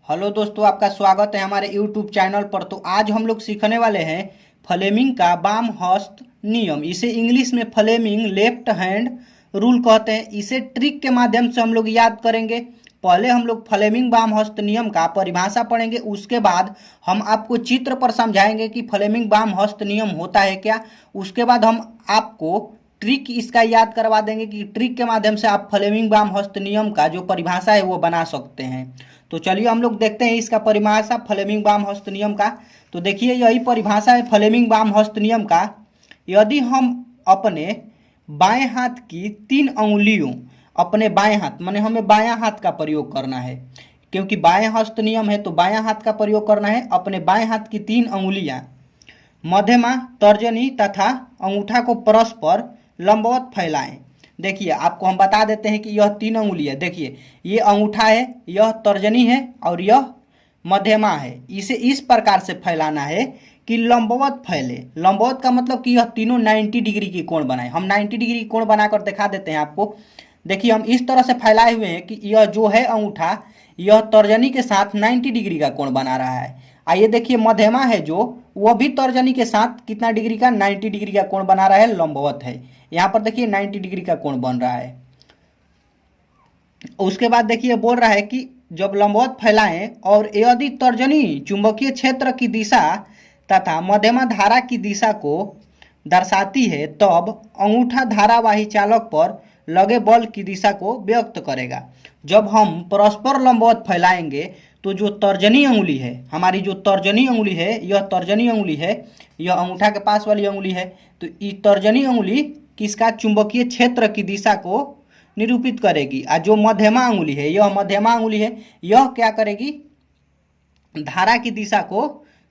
Hello दोस्तों, आपका स्वागत है हमारे यूट्यूब चैनल पर। तो आज हम लोग सीखने वाले हैं फ्लेमिंग का बाम हस्त नियम। इसे इंग्लिश में फ्लेमिंग लेफ्ट हैंड रूल कहते हैं। इसे ट्रिक के माध्यम से हम लोग याद करेंगे। पहले हम लोग फ्लेमिंग बाम हस्त नियम का परिभाषा पढ़ेंगे, उसके बाद हम आपको चित्र पर समझाएंगे कि फ्लेमिंग बाम हस्त नियम होता है क्या। उसके बाद हम आपको ट्रिक इसका याद करवा देंगे कि ट्रिक के माध्यम से आप फ्लेमिंग बाम हस्त नियम का जो परिभाषा है वो बना सकते हैं। तो चलिए हम लोग देखते हैं इसका परिभाषा फ्लेमिंग बाम हस्त नियम का। तो देखिए, यही परिभाषा है फ्लेमिंग बाम हस्त नियम का। यदि हम अपने बाएं हाथ की 3 अंगुलियों, अपने बाएं हाथ माने हमें बायां हाथ का प्रयोग करना है, क्योंकि बाएं हस्त नियम है तो बायां हाथ का प्रयोग करना है। अपने बाएं हाथ की 3 अंगुलियां मध्यमा, तर्जनी तथा अंगूठा को परस्पर लंबवत फैलाएं। देखिए, आपको हम बता देते हैं कि यह 3 अंगुली है। देखिए, ये अंगूठा है, यह तर्जनी है और यह मध्यमा है। इसे इस प्रकार से फैलाना है कि लंबवत फैले। लंबवत का मतलब कि यह तीनों 90 डिग्री की कोण बनाए। हम 90 डिग्री कोण बनाकर दिखा देते हैं आपको। देखिए, हम इस तरह से फैलाए हुए हैं कि यह जो है अंगूठा, यह तर्जनी के साथ 90 डिग्री का कोण बना रहा है। आइए देखिए, मध्यमा है जो, वह भी तर्जनी के साथ कितना डिग्री का, 90 डिग्री का कोण बना रहा है, लंबवत है। यहाँ पर देखिए 90 डिग्री का कोण बन रहा है। उसके बाद देखिए बोल रहा है कि जब लंबवत फैलाएं और यदि तर्जनी चुंबकीय क्षेत्र की दिशा तथा मध्यमा धारा की दिशा को दर्शाती है, तब अंगूठा धारावाही चालक पर लगे बल की दिशा को व्यक्त करेगा। जब हम परस्पर लंबवत फैलाएंगे तो जो तर्जनी अंगुली है, हमारी जो तर्जनी अंगुली है, यह तर्जनी अंगुली है, यह अंगूठा के पास वाली अंगुली है। तो ये तर्जनी अंगुली किसका, चुंबकीय क्षेत्र की दिशा को निरूपित करेगी। और जो मध्यमा अंगुली है, यह मध्यमा अंगुली है, यह क्या करेगी, धारा की दिशा को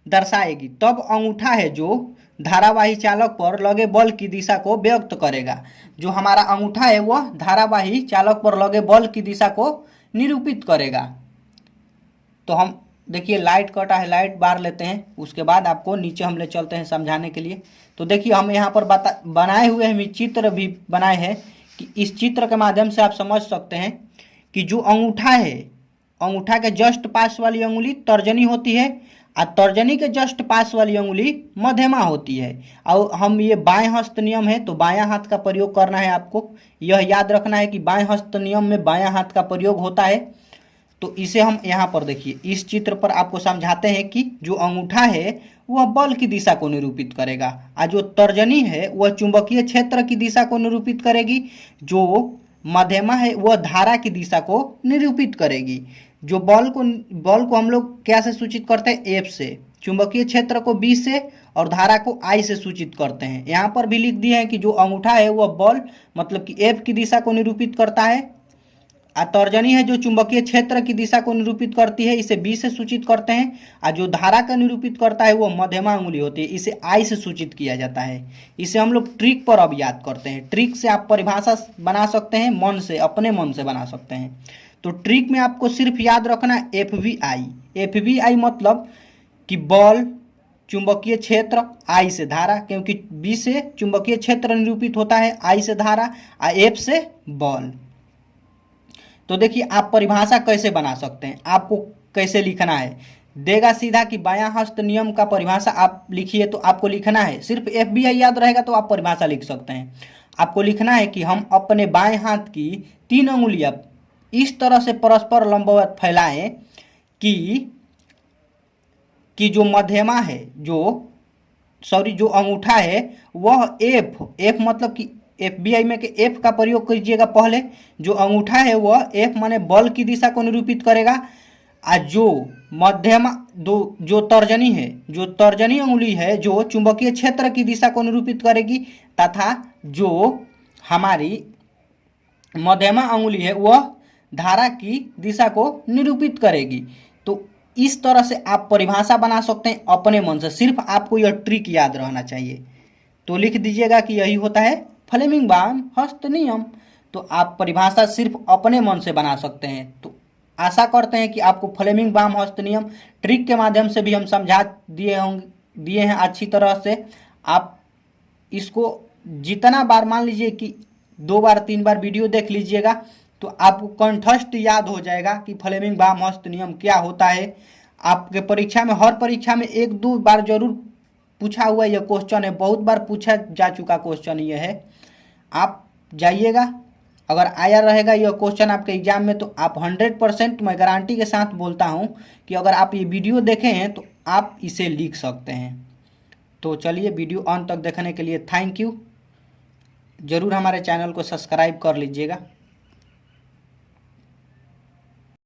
दर्शाएगी। तब अंगूठा है जो धारावाही चालक पर लगे बल की दिशा को व्यक्त करेगा। जो हमारा अंगूठा है वह धारावाही चालक पर लगे बल की दिशा को निरूपित करेगा। तो हम देखिए लाइट कटा है, लाइट बार लेते हैं, उसके बाद आपको नीचे हम ले चलते हैं समझाने के लिए। तो देखिए, हम यहाँ पर बनाए हुए हम चित्र भी बनाए हैं कि इस चित्र के माध्यम से आप समझ सकते हैं कि जो अंगूठा है, अंगूठा के जस्ट पास वाली अंगुली तर्जनी होती है और तर्जनी के जस्ट पास वाली अंगुली मध्यमा होती है। और हम ये बाएं हस्त नियम है तो बायां हाथ का प्रयोग करना है। आपको यह याद रखना है कि बाएं हस्त नियम में बायां हाथ का प्रयोग होता है। तो इसे हम यहाँ पर देखिए, इस चित्र पर आपको समझाते हैं कि जो अंगूठा है वह बल की दिशा को निरूपित करेगा और जो तर्जनी है वह चुंबकीय क्षेत्र की दिशा को निरूपित करेगी। जो मध्यमा है वह धारा की दिशा को निरूपित करेगी। जो बल को हम लोग क्या से सूचित करते हैं, एफ से। चुंबकीय क्षेत्र को बी से और धारा को आई से सूचित करते हैं। यहाँ पर भी लिख दिए हैं कि जो अंगूठा है वह बल मतलब कि एफ की दिशा को निरूपित करता है। तर्जनी है जो चुंबकीय क्षेत्र की दिशा को निरूपित करती है, इसे बी से सूचित करते हैं। और जो धारा का निरूपित करता है वो मध्यमा अंगुली होती है, इसे आई से सूचित किया जाता है। इसे हम लोग ट्रिक पर अब याद करते हैं। ट्रिक से आप परिभाषा बना सकते हैं, मन से, अपने मन से बना सकते हैं। तो ट्रिक में आपको सिर्फ याद रखना F V I. F V I मतलब कि बल, चुंबकीय क्षेत्र, आई से धारा, क्योंकि बी से चुंबकीय क्षेत्र निरूपित होता है, आई से धारा और एफ से बल। तो देखिए, आप परिभाषा कैसे बना सकते हैं, आपको कैसे लिखना है, देगा सीधा कि बायां हस्त नियम का परिभाषा आप लिखिए। तो आपको लिखना है, सिर्फ एफ बी आई याद रहेगा तो आप परिभाषा लिख सकते हैं। आपको लिखना है कि हम अपने बाएं हाथ की 3 अंगुलियां इस तरह से परस्पर लंबवत फैलाएं कि जो मध्यमा है, जो अंगूठा है वह एफ मतलब कि एफ बी आई में के एफ का प्रयोग कीजिएगा पहले। जो अंगूठा है वह एफ माने बल की दिशा को निरूपित करेगा। और जो मध्यमा जो तर्जनी है, जो तर्जनी अंगुली है जो चुंबकीय क्षेत्र की दिशा को निरूपित करेगी, तथा जो हमारी मध्यमा अंगुली है वह धारा की दिशा को निरूपित करेगी। तो इस तरह से आप परिभाषा बना सकते हैं अपने मन से। सिर्फ आपको यह ट्रिक याद रहना चाहिए। तो लिख दीजिएगा कि यही होता है फ्लेमिंग बाम हस्त नियम। तो आप परिभाषा सिर्फ अपने मन से बना सकते हैं। तो आशा करते हैं कि आपको फ्लेमिंग बाम हस्त नियम ट्रिक के माध्यम से भी हम समझा दिए हैं अच्छी तरह से। आप इसको जितना बार, मान लीजिए कि 2 बार 3 बार वीडियो देख लीजिएगा, तो आपको कंठस्थ याद हो जाएगा कि फ्लेमिंग बामहर्स्ट नियम क्या होता है। आपके परीक्षा में, हर परीक्षा में 1-2 बार जरूर पूछा हुआ यह क्वेश्चन है, बहुत बार पूछा जा चुका क्वेश्चन यह है। आप जाइएगा, अगर आया रहेगा यह क्वेश्चन आपके एग्जाम में तो आप 100% मैं गारंटी के साथ बोलता हूं कि अगर आप ये वीडियो देखे हैं तो आप इसे लिख सकते हैं। तो चलिए, वीडियो अंत तक देखने के लिए थैंक यू। ज़रूर हमारे चैनल को सब्सक्राइब कर लीजिएगा।